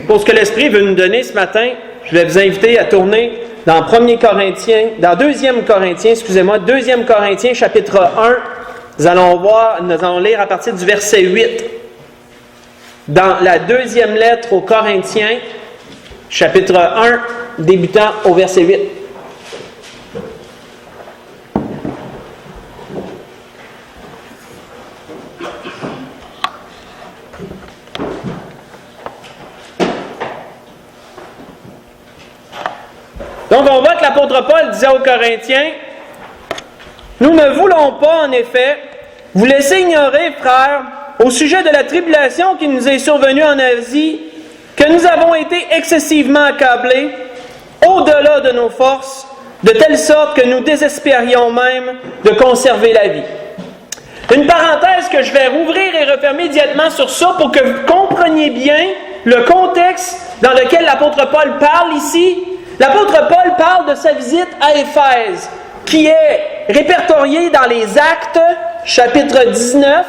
Pour ce que l'Esprit veut nous donner ce matin, je vais vous inviter à tourner dans 2 Corinthiens, 2 Corinthiens, chapitre 1. Nous allons lire à partir du verset 8. Dans la 2e lettre aux Corinthiens, chapitre 1, débutant au verset 8. Donc, on voit que l'apôtre Paul disait aux Corinthiens, « Nous ne voulons pas, en effet, vous laisser ignorer, frères, au sujet de la tribulation qui nous est survenue en Asie, que nous avons été excessivement accablés, au-delà de nos forces, de telle sorte que nous désespérions même de conserver la vie. » Une parenthèse que je vais rouvrir et refermer immédiatement sur ça pour que vous compreniez bien le contexte dans lequel l'apôtre Paul parle ici. L'apôtre Paul parle de sa visite à Éphèse, qui est répertoriée dans les Actes, chapitre 19,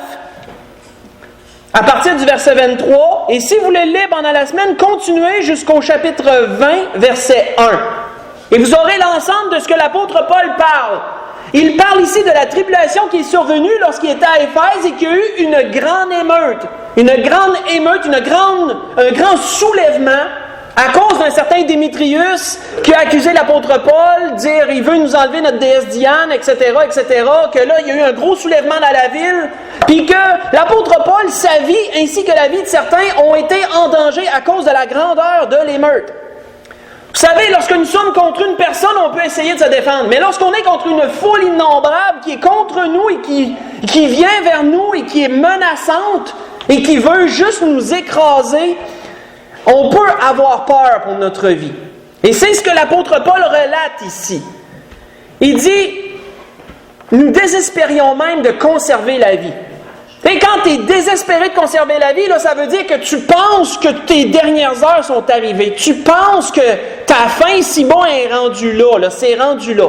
à partir du verset 23. Et si vous voulez le lire pendant la semaine, continuez jusqu'au chapitre 20, verset 1. Et vous aurez l'ensemble de ce que l'apôtre Paul parle. Il parle ici de la tribulation qui est survenue lorsqu'il était à Éphèse et qu'il y a eu une grande émeute, un grand soulèvement à cause d'un certain Démétrius qui a accusé l'apôtre Paul, dire il veut nous enlever notre déesse Diane, etc., que là il y a eu un gros soulèvement dans la ville, puis que l'apôtre Paul, sa vie ainsi que la vie de certains ont été en danger à cause de la grandeur de l'émeute. Vous savez, lorsque nous sommes contre une personne, on peut essayer de se défendre, mais lorsqu'on est contre une foule innombrable qui est contre nous et qui vient vers nous et qui est menaçante et qui veut juste nous écraser, on peut avoir peur pour notre vie. Et c'est ce que l'apôtre Paul relate ici. Il dit, nous désespérions même de conserver la vie. Et quand tu es désespéré de conserver la vie, là, ça veut dire que tu penses que tes dernières heures sont arrivées. Tu penses que ta fin si bon est rendue là, c'est rendu là.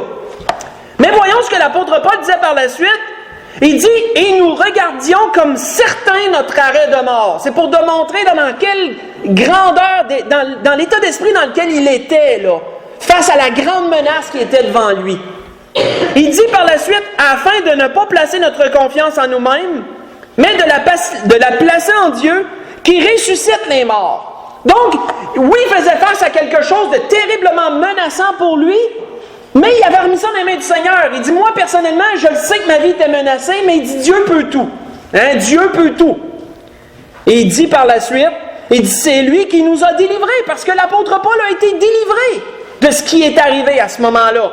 Mais voyons ce que l'apôtre Paul disait par la suite. Il dit, et nous regardions comme certains notre arrêt de mort. C'est pour démontrer dans quelle grandeur, dans l'état d'esprit dans lequel il était, là, face à la grande menace qui était devant lui. Il dit par la suite, afin de ne pas placer notre confiance en nous-mêmes, mais de la placer en Dieu qui ressuscite les morts. Donc, oui, il faisait face à quelque chose de terriblement menaçant pour lui, mais il avait remis ça dans les mains du Seigneur. Il dit, moi, personnellement, je le sais que ma vie était menacée, mais il dit, Dieu peut tout. Dieu peut tout. Et il dit par la suite, il dit, c'est lui qui nous a délivrés, parce que l'apôtre Paul a été délivré de ce qui est arrivé à ce moment-là.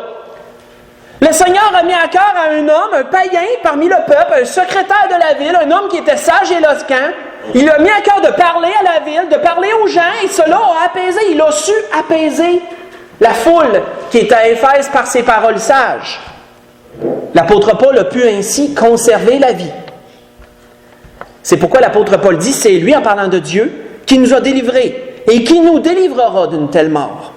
Le Seigneur a mis à cœur à un homme, un païen parmi le peuple, un secrétaire de la ville, un homme qui était sage et éloquent. Il a mis à cœur de parler à la ville, de parler aux gens, et cela a apaisé, il a su apaiser la foule qui est à Éphèse par ses paroles sages. L'apôtre Paul a pu ainsi conserver la vie. C'est pourquoi l'apôtre Paul dit, c'est lui, en parlant de Dieu, qui nous a délivrés et qui nous délivrera d'une telle mort.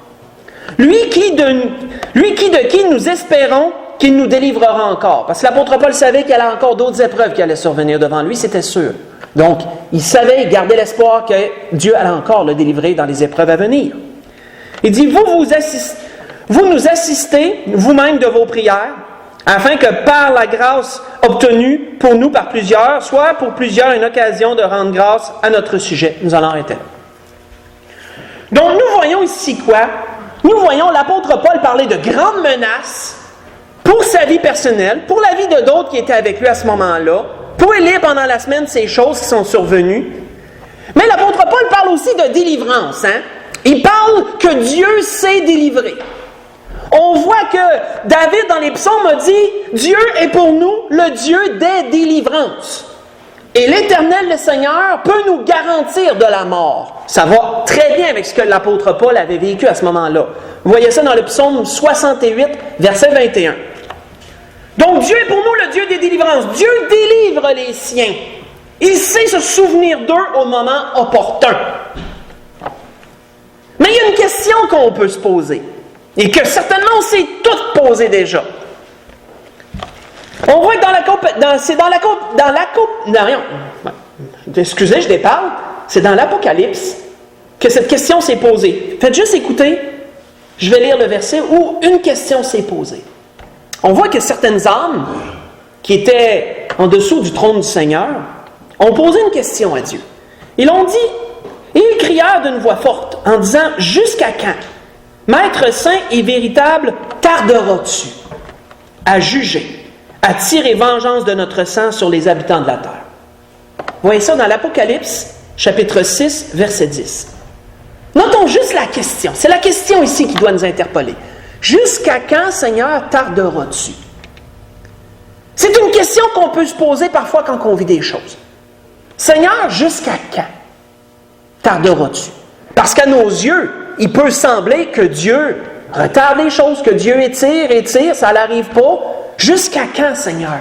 Lui de qui nous espérons qu'il nous délivrera encore. Parce que l'apôtre Paul savait qu'il y avait encore d'autres épreuves qui allaient survenir devant lui, c'était sûr. Donc, il savait, il gardait l'espoir que Dieu allait encore le délivrer dans les épreuves à venir. Il dit, vous nous assistez vous-même de vos prières, afin que par la grâce obtenue pour nous par plusieurs, soit pour plusieurs une occasion de rendre grâce à notre sujet. Nous allons arrêter. Donc, nous voyons ici quoi? Nous voyons l'apôtre Paul parler de grandes menaces pour sa vie personnelle, pour la vie de d'autres qui étaient avec lui à ce moment-là. Vous pouvez lire pendant la semaine ces choses qui sont survenues. Mais l'apôtre Paul parle aussi de délivrance. Il parle que Dieu sait délivrer. On voit que David dans les psaumes a dit « Dieu est pour nous le Dieu des délivrances ». Et l'Éternel, le Seigneur, peut nous garantir de la mort. Ça va très bien avec ce que l'apôtre Paul avait vécu à ce moment-là. Vous voyez ça dans le psaume 68, verset 21. Donc Dieu est pour nous le Dieu des délivrances. Dieu délivre les siens. Il sait se souvenir d'eux au moment opportun. Mais il y a une question qu'on peut se poser, et que certainement on s'est toutes posées déjà. On voit que excusez, je déparle, c'est dans l'Apocalypse que que cette question s'est posée. Faites juste écouter, je vais lire le verset où une question s'est posée. On voit que certaines âmes qui étaient en dessous du trône du Seigneur ont posé une question à Dieu. Ils ont dit, et ils crièrent d'une voix forte en disant, « Jusqu'à quand, Maître saint et véritable, tarderas-tu à juger, à tirer vengeance de notre sang sur les habitants de la terre? » Vous voyez ça dans l'Apocalypse, chapitre 6, verset 10. Notons juste la question. C'est la question ici qui doit nous interpeller. Jusqu'à quand, Seigneur, tarderas-tu? C'est une question qu'on peut se poser parfois quand on vit des choses. Seigneur, jusqu'à quand tarderas-tu? Parce qu'à nos yeux, il peut sembler que Dieu retarde les choses, que Dieu étire, ça n'arrive pas. Jusqu'à quand, Seigneur?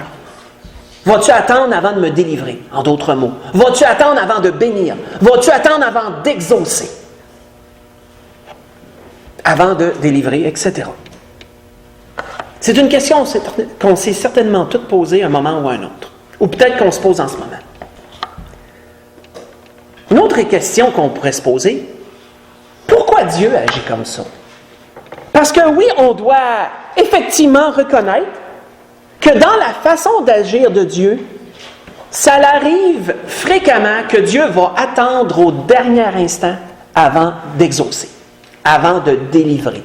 Vas-tu attendre avant de me délivrer? En d'autres mots. Vas-tu attendre avant de bénir? Vas-tu attendre avant d'exaucer? Avant de délivrer, etc. C'est une question qu'on s'est certainement toutes posée à un moment ou à un autre. Ou peut-être qu'on se pose en ce moment. Une autre question qu'on pourrait se poser, pourquoi Dieu agit comme ça? Parce que oui, on doit effectivement reconnaître que dans la façon d'agir de Dieu, ça arrive fréquemment que Dieu va attendre au dernier instant avant d'exaucer, avant de délivrer,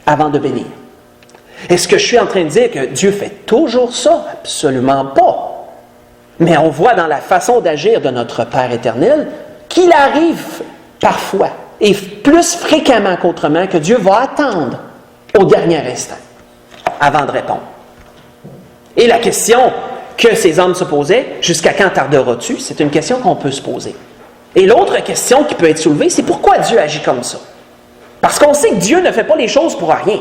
avant de bénir. Est-ce que je suis en train de dire que Dieu fait toujours ça? Absolument pas. Mais on voit dans la façon d'agir de notre Père éternel qu'il arrive parfois, et plus fréquemment qu'autrement, que Dieu va attendre au dernier instant avant de répondre. Et la question que ces hommes se posaient, jusqu'à quand tarderas-tu? C'est une question qu'on peut se poser. Et l'autre question qui peut être soulevée, c'est pourquoi Dieu agit comme ça? Parce qu'on sait que Dieu ne fait pas les choses pour rien.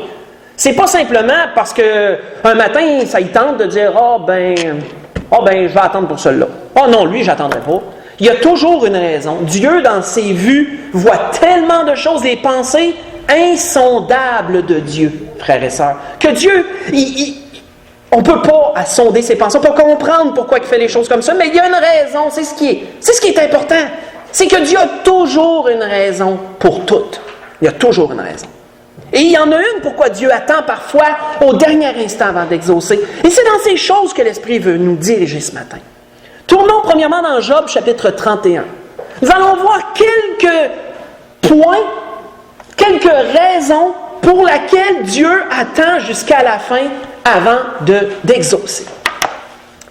C'est pas simplement parce que un matin, ça y tente de dire « Ah ben, je vais attendre pour celui-là. Oh non, lui, j'attendrai pas. » Il y a toujours une raison. Dieu, dans ses vues, voit tellement de choses, des pensées insondables de Dieu, frères et sœurs, que Dieu, on ne peut pas sonder ses pensées, on peut comprendre pourquoi il fait les choses comme ça, mais il y a une raison, c'est ce qui est important. C'est que Dieu a toujours une raison pour toutes. Il y a toujours une raison. Et il y en a une pourquoi Dieu attend parfois au dernier instant avant d'exaucer. Et c'est dans ces choses que l'Esprit veut nous diriger ce matin. Tournons premièrement dans Job, chapitre 31. Nous allons voir quelques points, quelques raisons pour lesquelles Dieu attend jusqu'à la fin avant d'exaucer.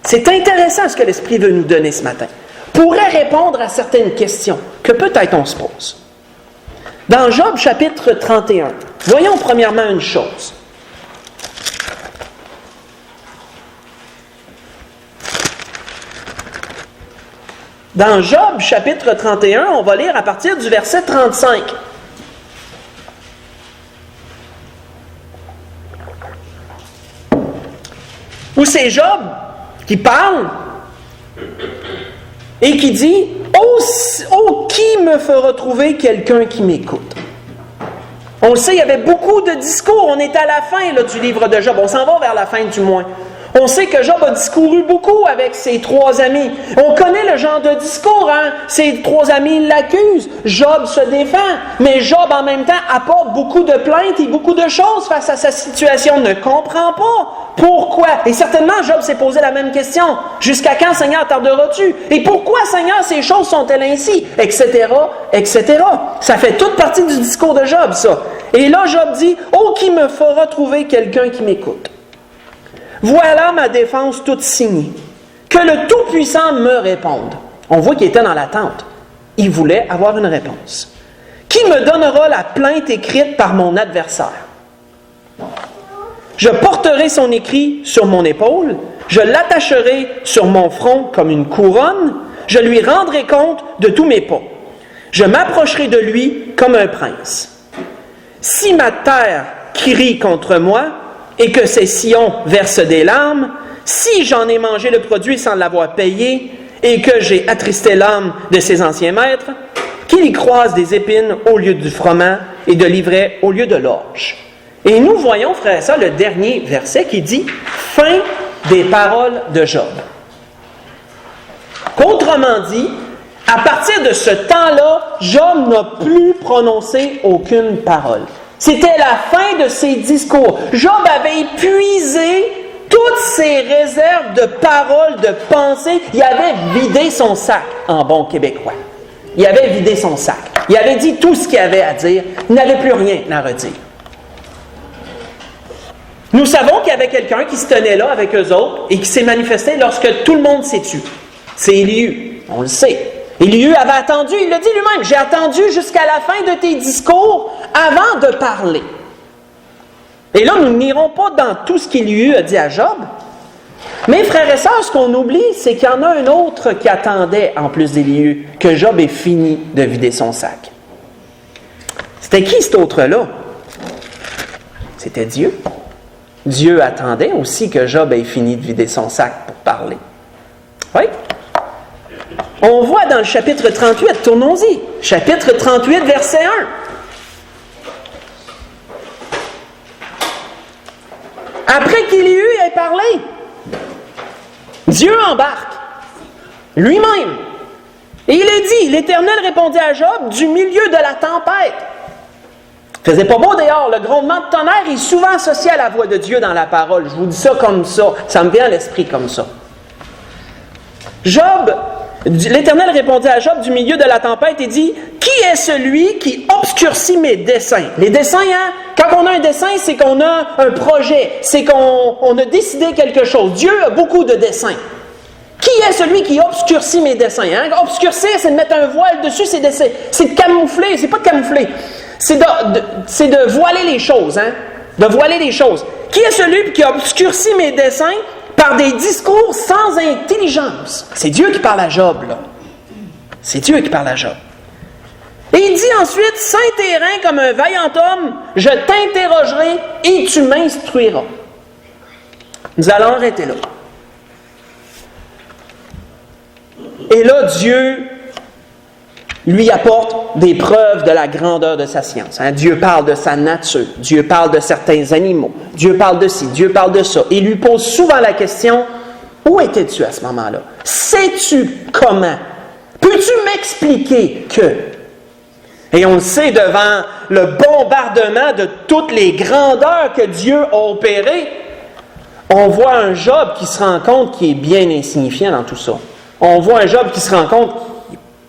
C'est intéressant ce que l'Esprit veut nous donner ce matin. Pourrait répondre à certaines questions que peut-être on se pose. Dans Job, chapitre 31, voyons premièrement une chose. Dans Job, chapitre 31, on va lire à partir du verset 35. Où c'est Job qui parle et qui dit « Oh, qui me fera trouver quelqu'un qui m'écoute? » On le sait, il y avait beaucoup de discours. On est à la fin là, du livre de Job. On s'en va vers la fin du moins. On sait que Job a discouru beaucoup avec ses trois amis. On connaît le genre de discours, hein? Ses trois amis l'accusent. Job se défend. Mais Job, en même temps, apporte beaucoup de plaintes et beaucoup de choses face à sa situation. Ne comprend pas pourquoi. Et certainement, Job s'est posé la même question. Jusqu'à quand, Seigneur, tarderas-tu? Et pourquoi, Seigneur, ces choses sont-elles ainsi? Etc., etc. Ça fait toute partie du discours de Job, ça. Et là, Job dit, « Oh, qui me fera trouver quelqu'un qui m'écoute? Voilà ma défense toute signée. Que le Tout-Puissant me réponde. » On voit qu'il était dans l'attente. Il voulait avoir une réponse. « Qui me donnera la plainte écrite par mon adversaire? Je porterai son écrit sur mon épaule, je l'attacherai sur mon front comme une couronne, je lui rendrai compte de tous mes pas. Je m'approcherai de lui comme un prince. Si ma terre crie contre moi, et que ses sillons versent des larmes, si j'en ai mangé le produit sans l'avoir payé, et que j'ai attristé l'âme de ses anciens maîtres, qu'il y croise des épines au lieu du froment et de l'ivraie au lieu de l'orge. » Et nous voyons, frère, ça, le dernier verset qui dit « Fin des paroles de Job ». Qu'autrement dit, À partir de ce temps-là, Job n'a plus prononcé aucune parole. C'était la fin de ses discours. Job avait épuisé toutes ses réserves de paroles, de pensées. Il avait vidé son sac, en bon québécois. Il avait vidé son sac. Il avait dit tout ce qu'il avait à dire. Il n'avait plus rien à redire. Nous savons qu'il y avait quelqu'un qui se tenait là avec eux autres et qui s'est manifesté lorsque tout le monde s'est tu. C'est Élihu, on le sait. Élihu avait attendu, il l'a dit lui-même, j'ai attendu jusqu'à la fin de tes discours avant de parler. Et là, nous n'irons pas dans tout ce qu'Élihu a dit à Job. Mais frères et sœurs, ce qu'on oublie, c'est qu'il y en a un autre qui attendait, en plus d'Élihu, que Job ait fini de vider son sac. C'était qui cet autre-là? C'était Dieu. Dieu attendait aussi que Job ait fini de vider son sac pour parler. Oui? On voit dans le chapitre 38, tournons-y, chapitre 38, verset 1. Après qu'Élihu ait parlé, Dieu embarque, lui-même. Et il est dit, l'Éternel répondit à Job du milieu de la tempête. Il faisait pas beau dehors, le grondement de tonnerre est souvent associé à la voix de Dieu dans la parole. Je vous dis ça comme ça me vient à l'esprit comme ça. L'Éternel répondit à Job du milieu de la tempête et dit, « Qui est celui qui obscurcit mes desseins? » Les desseins, hein? Quand on a un dessein, c'est qu'on a un projet, c'est qu'on a décidé quelque chose. Dieu a beaucoup de desseins. Qui est celui qui obscurcit mes desseins? Hein? Obscurcir, c'est de mettre un voile dessus, c'est de camoufler, c'est pas de camoufler. C'est de voiler les choses, hein? De voiler les choses. Qui est celui qui obscurcit mes desseins par des discours sans intelligence? C'est Dieu qui parle à Job, là. C'est Dieu qui parle à Job. Et il dit ensuite, Saint terrain comme un vaillant homme, je t'interrogerai et tu m'instruiras. Nous allons arrêter là. Et là, Dieu lui apporte des preuves de la grandeur de sa science. Hein? Dieu parle de sa nature, Dieu parle de certains animaux, Dieu parle de ci, Dieu parle de ça. Il lui pose souvent la question, où étais-tu à ce moment-là? Sais-tu comment? Peux-tu m'expliquer que? Et on le sait, devant le bombardement de toutes les grandeurs que Dieu a opérées, on voit un Job qui se rend compte qu'il est bien insignifiant dans tout ça. On voit un Job qui se rend compte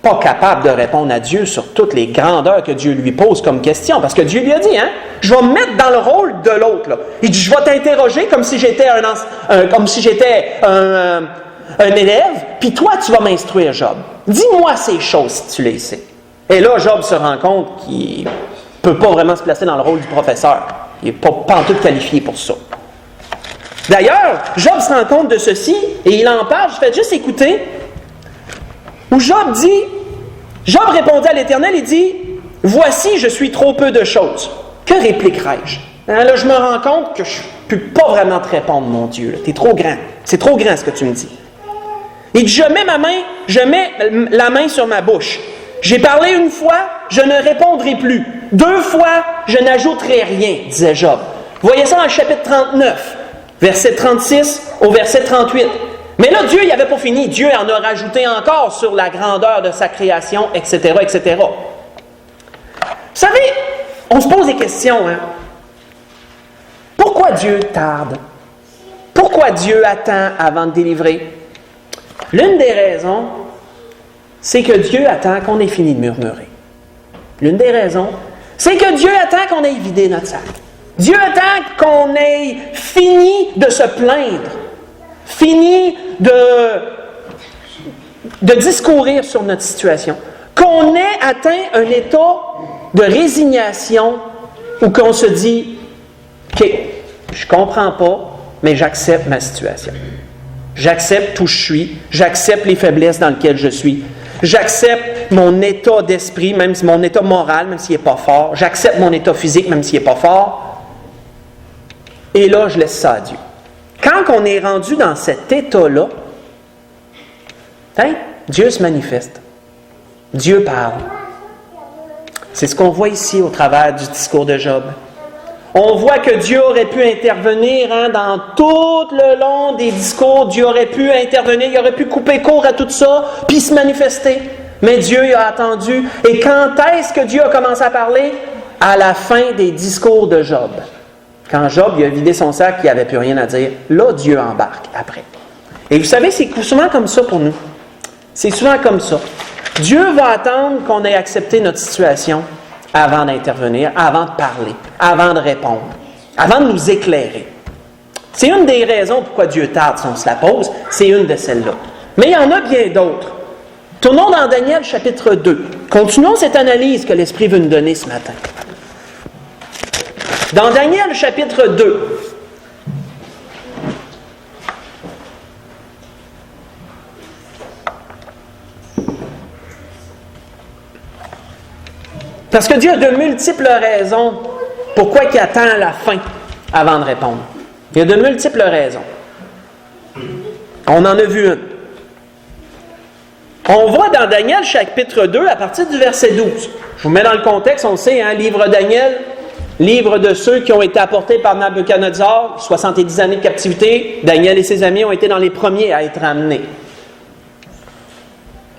pas capable de répondre à Dieu sur toutes les grandeurs que Dieu lui pose comme question. Parce que Dieu lui a dit, hein, je vais me mettre dans le rôle de l'autre. Là. Il dit, je vais t'interroger comme si j'étais un élève, puis toi, tu vas m'instruire, Job. Dis-moi ces choses si tu les sais. Et là, Job se rend compte qu'il ne peut pas vraiment se placer dans le rôle du professeur. Il n'est pas en tout qualifié pour ça. D'ailleurs, Job se rend compte de ceci, et il en parle, je fais juste écouter, où Job répondit à l'Éternel, il dit, « Voici, je suis trop peu de choses. Que répliquerai-je? » Là, je me rends compte que je ne peux pas vraiment te répondre, mon Dieu. Tu es trop grand. C'est trop grand ce que tu me dis. Il dit, je mets la main sur ma bouche. J'ai parlé une fois, je ne répondrai plus. 2 fois, je n'ajouterai rien, disait Job. Vous voyez ça dans le chapitre 39, verset 36 au verset 38. Mais là, Dieu, il n'avait pas fini. Dieu en a rajouté encore sur la grandeur de sa création, etc., etc. Vous savez, on se pose des questions. Hein? Pourquoi Dieu tarde? Pourquoi Dieu attend avant de délivrer? L'une des raisons, c'est que Dieu attend qu'on ait fini de murmurer. L'une des raisons, c'est que Dieu attend qu'on ait vidé notre sac. Dieu attend qu'on ait fini de se plaindre. Fini de discourir sur notre situation. Qu'on ait atteint un état de résignation où qu'on se dit « OK, je ne comprends pas, mais j'accepte ma situation. J'accepte où je suis, j'accepte les faiblesses dans lesquelles je suis, j'accepte mon état d'esprit, même si mon état moral, même s'il n'est pas fort, j'accepte mon état physique, même s'il n'est pas fort, et là, je laisse ça à Dieu. » Quand on est rendu dans cet état-là, Dieu se manifeste. Dieu parle. C'est ce qu'on voit ici au travers du discours de Job. On voit que Dieu aurait pu intervenir dans tout le long des discours. Dieu aurait pu intervenir, il aurait pu couper court à tout ça, puis se manifester. Mais Dieu a attendu. Et quand est-ce que Dieu a commencé à parler? À la fin des discours de Job. Quand Job il a vidé son sac, il n'y avait plus rien à dire. Là, Dieu embarque après. Et vous savez, c'est souvent comme ça pour nous. C'est souvent comme ça. Dieu va attendre qu'on ait accepté notre situation avant d'intervenir, avant de parler, avant de répondre, avant de nous éclairer. C'est une des raisons pourquoi Dieu tarde si on se la pose. C'est une de celles-là. Mais il y en a bien d'autres. Tournons dans Daniel chapitre 2. Continuons cette analyse que l'Esprit veut nous donner ce matin. Dans Daniel chapitre 2, parce que Dieu a de multiples raisons pourquoi il attend la fin avant de répondre. Il y a de multiples raisons. On en a vu une. On voit dans Daniel chapitre 2 à partir du verset 12. Je vous mets dans le contexte, on le sait, livre Daniel, livre de ceux qui ont été apportés par Nabuchodonosor, 70 années de captivité. Daniel et ses amis ont été dans les premiers à être amenés.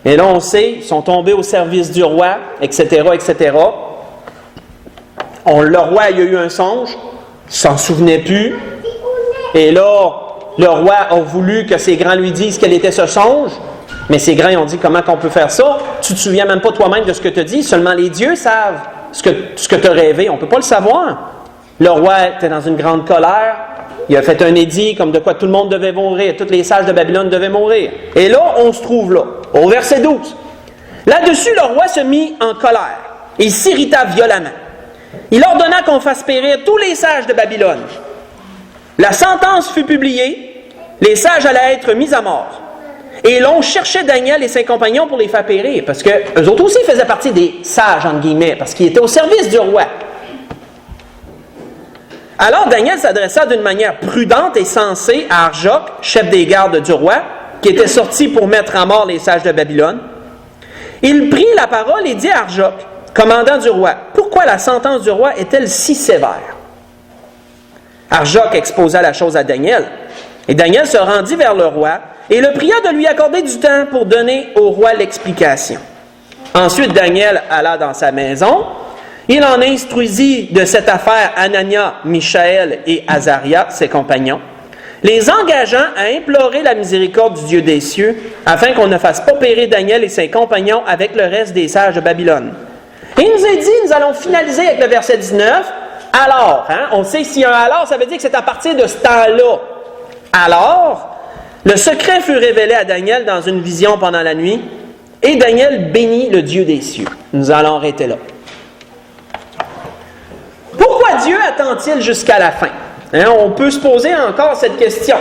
Et là, on sait, ils sont tombés au service du roi, etc., etc. Le roi, il a eu un songe, il ne s'en souvenait plus. Et là, le roi a voulu que ses grands lui disent quel était ce songe. Mais ses grands, ils ont dit, comment qu'on peut faire ça? Tu ne te souviens même pas toi-même de ce que tu as dit. Seulement les dieux savent ce que tu as rêvé. On ne peut pas le savoir. Le roi était dans une grande colère. Il a fait un édit comme de quoi tout le monde devait mourir. Tous les sages de Babylone devaient mourir. Et là, on se trouve là, au verset 12. Là-dessus, le roi se mit en colère. Il s'irrita violemment. Il ordonna qu'on fasse périr tous les sages de Babylone. La sentence fut publiée. Les sages allaient être mis à mort. Et l'on cherchait Daniel et ses compagnons pour les faire périr, parce qu'eux autres aussi faisaient partie des sages, entre guillemets, parce qu'ils étaient au service du roi. Alors Daniel s'adressa d'une manière prudente et sensée à Arjoc, chef des gardes du roi, qui était sorti pour mettre à mort les sages de Babylone. Il prit la parole et dit à Arjoc, commandant du roi, « Pourquoi la sentence du roi est-elle si sévère? » Arjoc exposa la chose à Daniel, et Daniel se rendit vers le roi, et le pria de lui accorder du temps pour donner au roi l'explication. Ensuite, Daniel alla dans sa maison. Il en instruisit de cette affaire Anania, Michaël et Azaria, ses compagnons, les engageant à implorer la miséricorde du Dieu des cieux, afin qu'on ne fasse pas périr Daniel et ses compagnons avec le reste des sages de Babylone. Et il nous a dit, nous allons finaliser avec le verset 19, alors, on sait s'il y a un alors, ça veut dire que c'est à partir de ce temps-là. Alors, le secret fut révélé à Daniel dans une vision pendant la nuit, et Daniel bénit le Dieu des cieux. Nous allons arrêter là. Pourquoi Dieu attend-il jusqu'à la fin? On peut se poser encore cette question.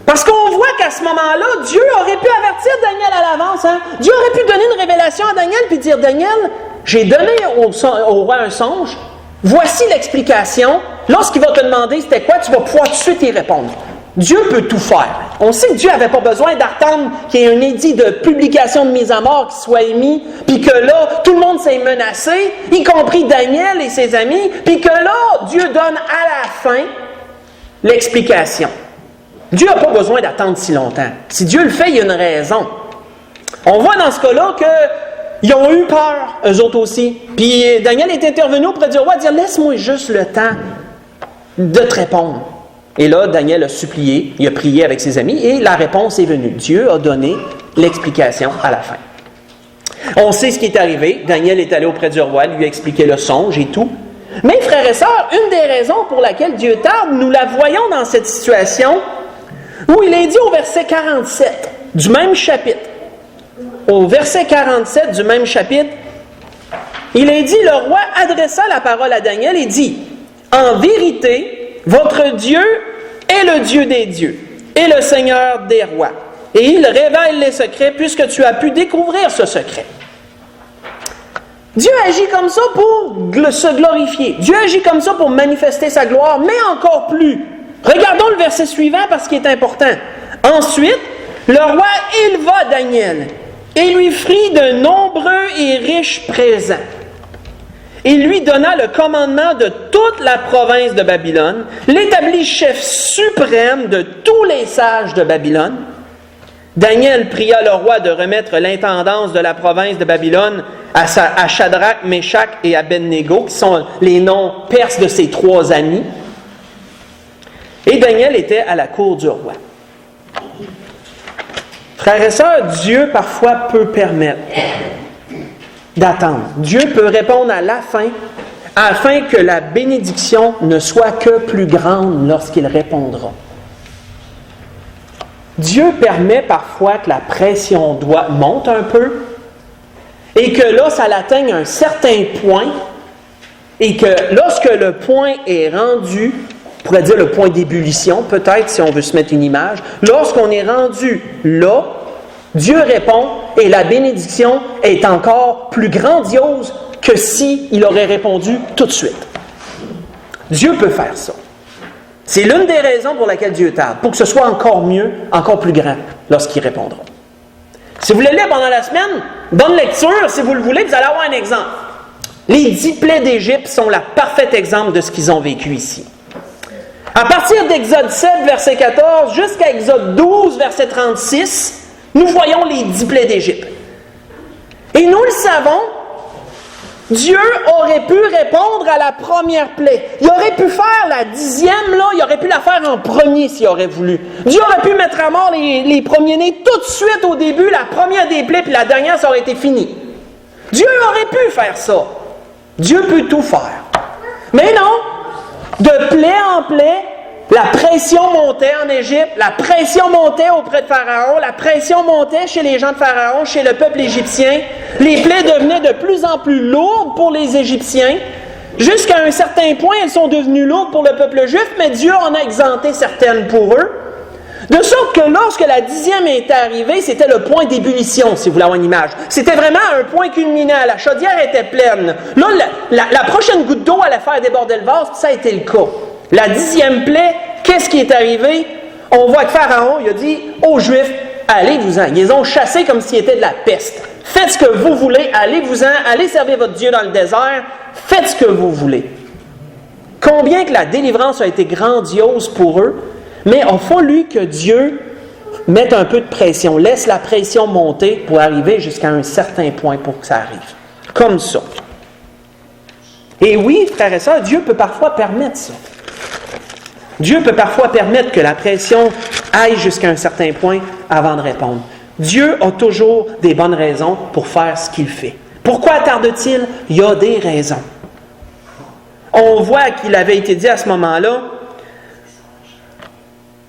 Parce qu'on voit qu'à ce moment-là, Dieu aurait pu avertir Daniel à l'avance. Dieu aurait pu donner une révélation à Daniel puis dire, Daniel, j'ai donné au roi un songe, voici l'explication. Lorsqu'il va te demander c'était quoi, tu vas pouvoir tout de suite y répondre. Dieu peut tout faire. On sait que Dieu n'avait pas besoin d'attendre qu'il y ait un édit de publication de mise à mort qui soit émis, puis que là, tout le monde s'est menacé, y compris Daniel et ses amis, puis que là, Dieu donne à la fin l'explication. Dieu n'a pas besoin d'attendre si longtemps. Si Dieu le fait, il y a une raison. On voit dans ce cas-là qu'ils ont eu peur, eux autres aussi. Puis Daniel est intervenu auprès du roi, dire « Laisse-moi juste le temps de te répondre. » Et là, Daniel a supplié, il a prié avec ses amis, et la réponse est venue. Dieu a donné l'explication à la fin. On sait ce qui est arrivé. Daniel est allé auprès du roi, lui a expliqué le songe et tout. Mais, frères et sœurs, une des raisons pour laquelle Dieu tarde, nous la voyons dans cette situation, où il est dit au verset 47 du même chapitre. Au verset 47 du même chapitre, il est dit, le roi adressa la parole à Daniel et dit, « En vérité, votre Dieu est le Dieu des dieux et le Seigneur des rois. Et il révèle les secrets puisque tu as pu découvrir ce secret. » Dieu agit comme ça pour se glorifier. Dieu agit comme ça pour manifester sa gloire, mais encore plus. Regardons le verset suivant parce qu'il est important. Ensuite, le roi éleva Daniel et lui offrit de nombreux et riches présents. Il lui donna le commandement de toute la province de Babylone, l'établit chef suprême de tous les sages de Babylone. Daniel pria le roi de remettre l'intendance de la province de Babylone à Shadrach, Meshach et Abednego, qui sont les noms perses de ses 3 amis. Et Daniel était à la cour du roi. Frères et sœurs, Dieu parfois peut permettre d'attendre. Dieu peut répondre à la fin, afin que la bénédiction ne soit que plus grande lorsqu'il répondra. Dieu permet parfois que la pression monte un peu, et que là, ça atteigne un certain point, et que lorsque le point est rendu, on pourrait dire le point d'ébullition, peut-être, si on veut se mettre une image, lorsqu'on est rendu là, Dieu répond, et la bénédiction est encore plus grandiose que s'il aurait répondu tout de suite. Dieu peut faire ça. C'est l'une des raisons pour laquelle Dieu tarde, pour que ce soit encore mieux, encore plus grand lorsqu'il répondra. Si vous voulez lire pendant la semaine, bonne lecture, si vous le voulez, vous allez avoir un exemple. Les 10 plaies d'Égypte sont le parfait exemple de ce qu'ils ont vécu ici. À partir d'Exode 7, verset 14, jusqu'à Exode 12, verset 36, nous voyons les 10 plaies d'Égypte. Et nous le savons, Dieu aurait pu répondre à la première plaie. Il aurait pu faire la 10e, là, il aurait pu la faire en premier s'il aurait voulu. Dieu aurait pu mettre à mort les premiers-nés tout de suite au début, la première des plaies, puis la dernière, ça aurait été fini. Dieu aurait pu faire ça. Dieu peut tout faire. Mais non, de plaie en plaie, la pression montait en Égypte, la pression montait auprès de Pharaon, la pression montait chez les gens de Pharaon, chez le peuple égyptien. Les plaies devenaient de plus en plus lourdes pour les Égyptiens. Jusqu'à un certain point, elles sont devenues lourdes pour le peuple juif, mais Dieu en a exempté certaines pour eux. De sorte que lorsque la 10e est arrivée, c'était le point d'ébullition, si vous voulez avoir une image. C'était vraiment un point culminant. La chaudière était pleine. Là, la prochaine goutte d'eau allait faire déborder le vase, puis ça a été le cas. La 10e plaie, qu'est-ce qui est arrivé? On voit que Pharaon, il a dit aux Juifs, allez-vous-en. Ils les ont chassés comme s'ils étaient de la peste. Faites ce que vous voulez, allez-vous-en, allez servir votre Dieu dans le désert, faites ce que vous voulez. Combien que la délivrance a été grandiose pour eux, mais il a fallu que Dieu mette un peu de pression, laisse la pression monter pour arriver jusqu'à un certain point pour que ça arrive. Comme ça. Et oui, frères et sœurs, Dieu peut parfois permettre ça. Dieu peut parfois permettre que la pression aille jusqu'à un certain point avant de répondre. Dieu a toujours des bonnes raisons pour faire ce qu'il fait. Pourquoi tarde-t-il? Il y a des raisons. On voit qu'il avait été dit à ce moment-là,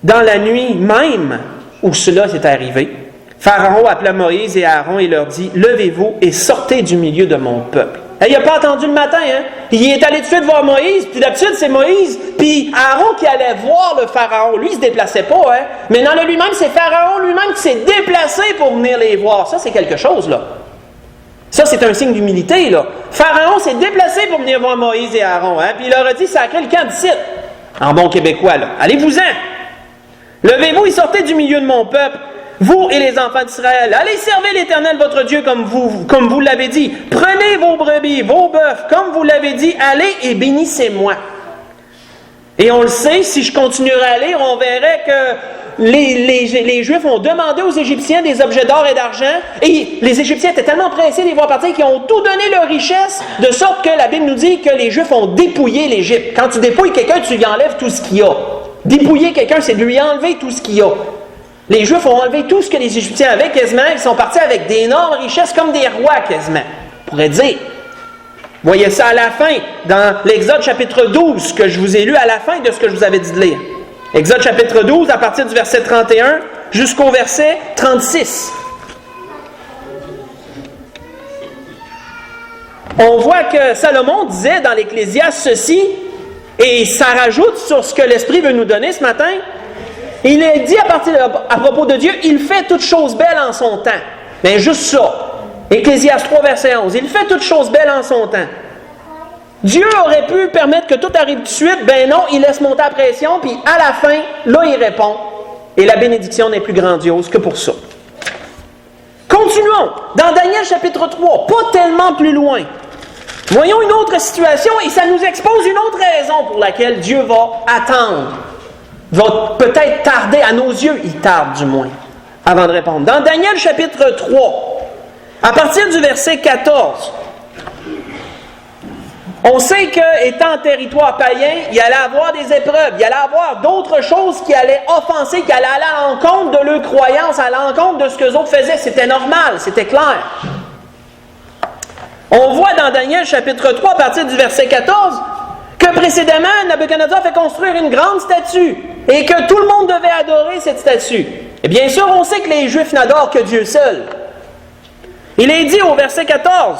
dans la nuit même où cela s'est arrivé, Pharaon appela Moïse et Aaron et leur dit, « Levez-vous et sortez du milieu de mon peuple. » Il n'a pas attendu le matin, hein? Il est allé tout de suite voir Moïse, puis d'habitude c'est Moïse, puis Aaron qui allait voir le Pharaon. Lui, il ne se déplaçait pas, hein? Mais dans le lui-même, c'est Pharaon lui-même qui s'est déplacé pour venir les voir. Ça, c'est quelque chose, là. Ça, c'est un signe d'humilité, là. Pharaon s'est déplacé pour venir voir Moïse et Aaron, hein? Puis il leur a dit, sacrez le camp d'ici. En bon québécois, là. Allez-vous-en! Levez-vous et sortez du milieu de mon peuple. Vous et les enfants d'Israël, allez servir l'Éternel votre Dieu comme vous l'avez dit. Prenez vos brebis, vos bœufs, comme vous l'avez dit, allez et bénissez-moi. Et on le sait, si je continuerai à lire, on verrait que les Juifs ont demandé aux Égyptiens des objets d'or et d'argent, et les Égyptiens étaient tellement pressés de les voir partir qu'ils ont tout donné leur richesse, de sorte que la Bible nous dit que les Juifs ont dépouillé l'Égypte. Quand tu dépouilles quelqu'un, tu lui enlèves tout ce qu'il y a. Dépouiller quelqu'un, c'est de lui enlever tout ce qu'il y a. Les Juifs ont enlevé tout ce que les Égyptiens avaient quasiment. Ils sont partis avec d'énormes richesses comme des rois quasiment. On pourrait dire. Voyez ça à la fin, dans l'Exode chapitre 12, que je vous ai lu à la fin de ce que je vous avais dit de lire. Exode chapitre 12, à partir du verset 31 jusqu'au verset 36. On voit que Salomon disait dans l'Ecclésiaste ceci, et ça rajoute sur ce que l'Esprit veut nous donner ce matin. Il est dit à propos de Dieu, il fait toutes choses belles en son temps. Bien, juste ça. Ecclésiaste 3, verset 11. Il fait toutes choses belles en son temps. Dieu aurait pu permettre que tout arrive tout de suite. Ben non, il laisse monter la pression, puis à la fin, là, il répond. Et la bénédiction n'est plus grandiose que pour ça. Continuons. Dans Daniel chapitre 3, pas tellement plus loin. Voyons une autre situation, et ça nous expose une autre raison pour laquelle Dieu va attendre. Va peut-être tarder à nos yeux, il tarde du moins. avant de répondre. Dans Daniel chapitre 3, à partir du verset 14, on sait qu'étant en territoire païen, il allait avoir des épreuves, il allait avoir d'autres choses qui allaient offenser, qui allaient aller à l'encontre de leur croyance, à l'encontre de ce que les autres faisaient. C'était normal, c'était clair. On voit dans Daniel chapitre 3, à partir du verset 14, que précédemment, Nabuchodonosor fait construire une grande statue et que tout le monde devait adorer cette statue. Et bien sûr, on sait que les Juifs n'adorent que Dieu seul. Il est dit au verset 14,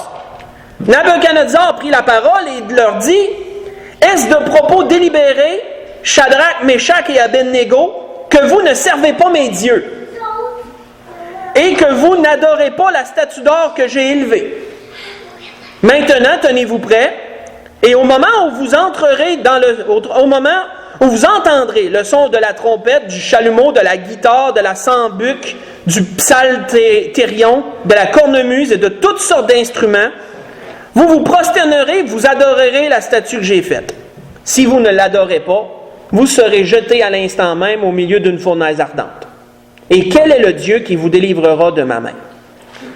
Nabuchodonosor prit la parole et leur dit, « Est-ce de propos délibérés, Shadrach, Meshach et Abednego, que vous ne servez pas mes dieux et que vous n'adorez pas la statue d'or que j'ai élevée? Maintenant, tenez-vous prêts, et au moment où vous entrerez au moment où vous entendrez le son de la trompette, du chalumeau, de la guitare, de la sambuc, du psalterion, de la cornemuse et de toutes sortes d'instruments, vous vous prosternerez, vous adorerez la statue que j'ai faite. Si vous ne l'adorez pas, vous serez jetés à l'instant même au milieu d'une fournaise ardente. Et quel est le Dieu qui vous délivrera de ma main? »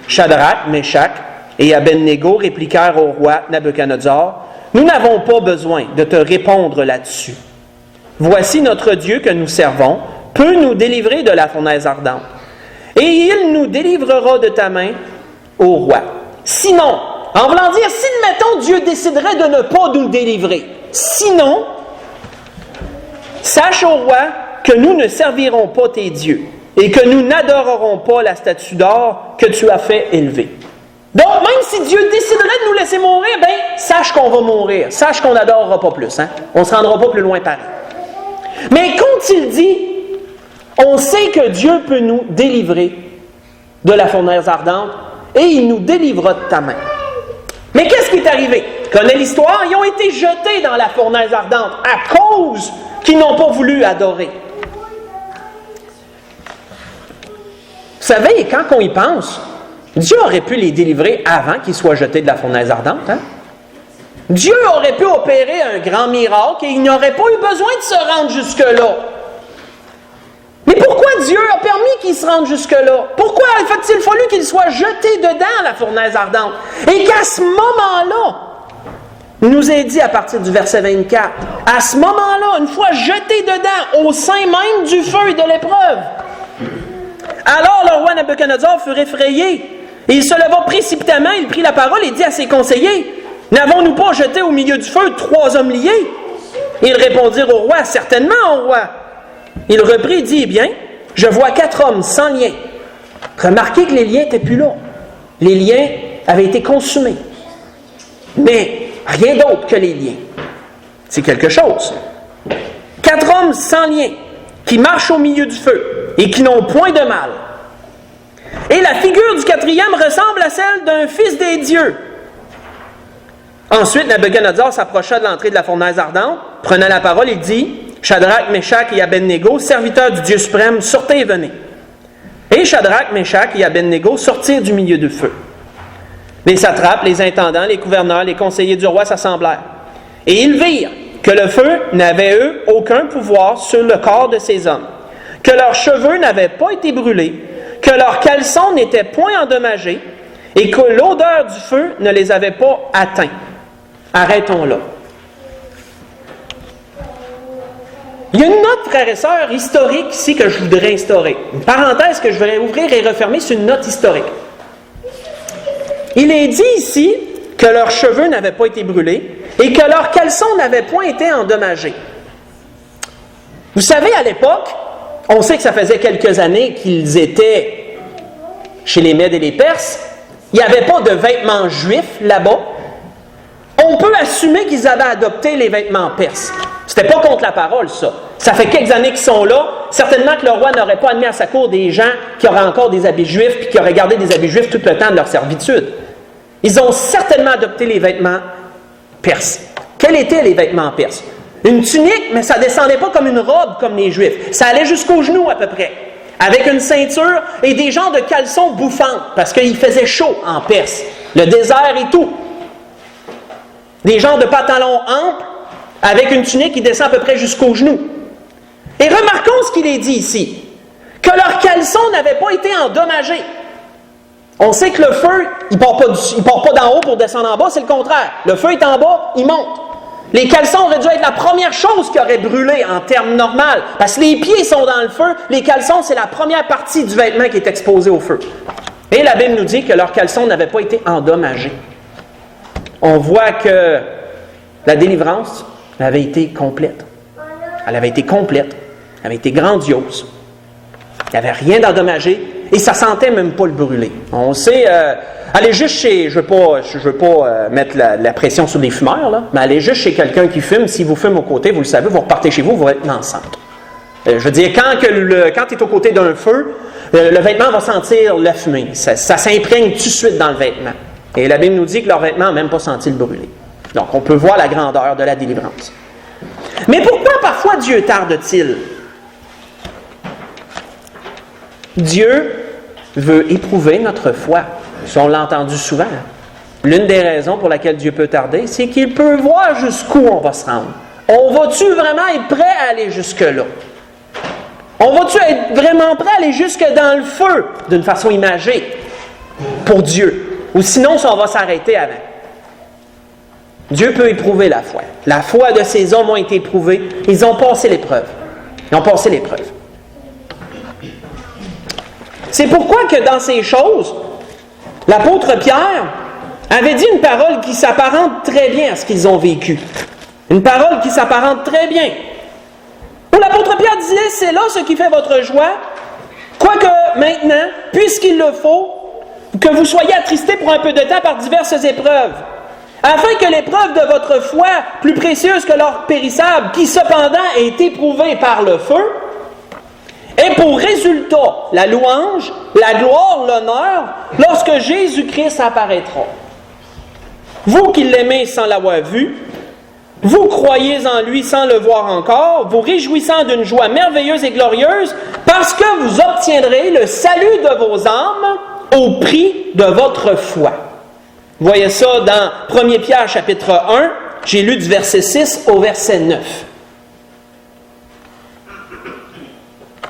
Shadrach, Meshach et Abednego répliquèrent au roi Nabuchodonosor, « Nous n'avons pas besoin de te répondre là-dessus. Voici notre Dieu que nous servons, peut nous délivrer de la fournaise ardente. Et il nous délivrera de ta main au roi. Sinon, en voulant dire, si, mettons, Dieu déciderait de ne pas nous délivrer, sinon, sache au roi que nous ne servirons pas tes dieux et que nous n'adorerons pas la statue d'or que tu as fait élever. » Donc, même si Dieu déciderait de nous laisser mourir, bien, sache qu'on va mourir. Sache qu'on n'adorera pas plus. Hein? On ne se rendra pas plus loin pareil. Mais quand il dit, on sait que Dieu peut nous délivrer de la fournaise ardente et il nous délivrera de ta main. Mais qu'est-ce qui est arrivé? Connaît l'histoire, ils ont été jetés dans la fournaise ardente à cause qu'ils n'ont pas voulu adorer. Vous savez, quand on y pense, Dieu aurait pu les délivrer avant qu'ils soient jetés de la fournaise ardente. Hein? Dieu aurait pu opérer un grand miracle et il n'aurait pas eu besoin de se rendre jusque-là. Mais pourquoi Dieu a permis qu'ils se rendent jusque-là? Pourquoi a-t-il fallu qu'ils soient jetés dedans, la fournaise ardente? Et qu'à ce moment-là, il nous est dit à partir du verset 24, à ce moment-là, une fois jetés dedans, au sein même du feu et de l'épreuve, alors le roi Nabuchodonosor fut effrayé. Et il se leva précipitamment, il prit la parole et dit à ses conseillers, « N'avons-nous pas jeté au milieu du feu 3 hommes liés? » Ils répondirent au roi, « Certainement, au roi. » Il reprit et dit, « Eh bien, je vois 4 hommes sans lien. » Remarquez que les liens n'étaient plus là. Les liens avaient été consumés. Mais rien d'autre que les liens. C'est quelque chose. 4 hommes sans lien qui marchent au milieu du feu et qui n'ont point de mal. Et la figure du 4e ressemble à celle d'un fils des dieux. Ensuite, Nabuchodonosor s'approcha de l'entrée de la fournaise ardente, prenant la parole, il dit, « Shadrach, Meshach et Abednego, serviteurs du Dieu suprême, sortez et venez. » Et Shadrach, Meshach et Abednego sortirent du milieu du feu. Les satrapes, les intendants, les gouverneurs, les conseillers du roi s'assemblèrent. Et ils virent que le feu n'avait, eux, aucun pouvoir sur le corps de ces hommes, que leurs cheveux n'avaient pas été brûlés, que leurs caleçons n'étaient point endommagés et que l'odeur du feu ne les avait pas atteints. Arrêtons là. Il y a une note, frères et sœurs, historique ici que je voudrais instaurer. Une parenthèse que je voudrais ouvrir et refermer sur une note historique. Il est dit ici que leurs cheveux n'avaient pas été brûlés et que leurs caleçons n'avaient point été endommagés. Vous savez, à l'époque, on sait que ça faisait quelques années qu'ils étaient chez les Mèdes et les Perses. Il n'y avait pas de vêtements juifs là-bas. On peut assumer qu'ils avaient adopté les vêtements perses. C'était pas contre la parole, ça. Ça fait quelques années qu'ils sont là. Certainement que le roi n'aurait pas admis à sa cour des gens qui auraient encore des habits juifs puis qui auraient gardé des habits juifs tout le temps de leur servitude. Ils ont certainement adopté les vêtements perses. Quels étaient les vêtements perses? Une tunique, mais ça ne descendait pas comme une robe comme les Juifs. Ça allait jusqu'aux genoux à peu près. Avec une ceinture et des genres de caleçons bouffants, parce qu'il faisait chaud en Perse. Le désert et tout. Des genres de pantalons amples avec une tunique qui descend à peu près jusqu'aux genoux. Et remarquons ce qu'il est dit ici. Que que leurs caleçons n'avaient pas été endommagés. On sait que le feu, il part pas d'en haut pour descendre en bas, c'est le contraire. Le feu est en bas, il monte. Les caleçons auraient dû être la première chose qui aurait brûlé en termes normaux. Parce que les pieds sont dans le feu, les caleçons, c'est la première partie du vêtement qui est exposée au feu. Et la Bible nous dit que leurs caleçons n'avaient pas été endommagés. On voit que la délivrance avait été complète. Elle avait été complète. Elle avait été grandiose. Il n'y avait rien d'endommagé. Et ça sentait même pas le brûler. On sait, allez juste chez, je veux pas mettre la pression sur les fumeurs, là, mais allez juste chez quelqu'un qui fume, si vous fumez aux côtés, vous le savez, vous repartez chez vous, vous êtes enceinte. Je veux dire, quand tu es aux côtés d'un feu, le vêtement va sentir la fumée. Ça s'imprègne tout de suite dans le vêtement. Et la Bible nous dit que leur vêtement n'a même pas senti le brûler. Donc, on peut voir la grandeur de la délivrance. Mais pourquoi parfois Dieu tarde-t-il? Dieu veut éprouver notre foi. Ça, on l'a entendu souvent. L'une des raisons pour laquelle Dieu peut tarder, c'est qu'il peut voir jusqu'où on va se rendre. On va-tu vraiment être prêt à aller jusque-là? On va-tu être vraiment prêt à aller jusque dans le feu, d'une façon imagée, pour Dieu? Ou sinon, ça, on va s'arrêter avant. Dieu peut éprouver la foi. La foi de ces hommes ont été éprouvés. Ils ont passé l'épreuve. Ils ont passé l'épreuve. C'est pourquoi que dans ces choses, l'apôtre Pierre avait dit une parole qui s'apparente très bien à ce qu'ils ont vécu. Une parole qui s'apparente très bien. Où l'apôtre Pierre disait, c'est là ce qui fait votre joie, quoique maintenant, puisqu'il le faut, que vous soyez attristés pour un peu de temps par diverses épreuves, afin que l'épreuve de votre foi, plus précieuse que l'or périssable, qui cependant est éprouvée par le feu, ait pour résultat la louange, la gloire, l'honneur, lorsque Jésus-Christ apparaîtra. Vous qui l'aimez sans l'avoir vu, vous croyez en lui sans le voir encore, vous réjouissant d'une joie merveilleuse et glorieuse, parce que vous obtiendrez le salut de vos âmes au prix de votre foi. Vous voyez ça dans 1 Pierre chapitre 1, j'ai lu du verset 6 au verset 9.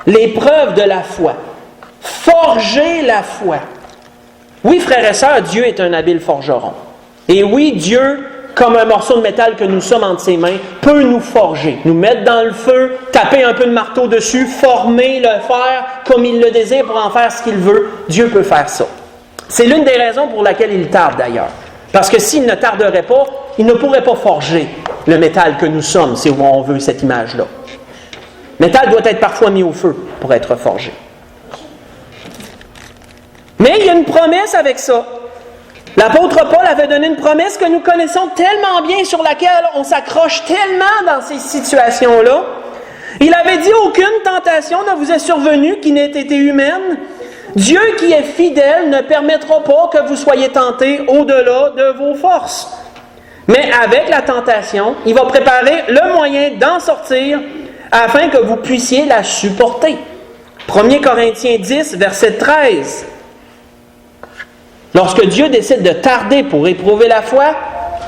L'épreuve de la foi. Forger la foi. Oui, frères et sœurs, Dieu est un habile forgeron. Et oui, Dieu, comme un morceau de métal que nous sommes entre ses mains, peut nous forger, nous mettre dans le feu, taper un peu de marteau dessus, former le fer comme il le désire pour en faire ce qu'il veut. Dieu peut faire ça. C'est l'une des raisons pour laquelle il tarde d'ailleurs. Parce que s'il ne tarderait pas, il ne pourrait pas forger le métal que nous sommes, si on veut cette image-là. Le métal doit être parfois mis au feu pour être forgé. Mais il y a une promesse avec ça. L'apôtre Paul avait donné une promesse que nous connaissons tellement bien, sur laquelle on s'accroche tellement dans ces situations-là. Il avait dit « Aucune tentation ne vous est survenue qui n'ait été humaine. Dieu qui est fidèle ne permettra pas que vous soyez tentés au-delà de vos forces. Mais avec la tentation, il va préparer le moyen d'en sortir afin que vous puissiez la supporter. » 1 Corinthiens 10, verset 13. Lorsque Dieu décide de tarder pour éprouver la foi,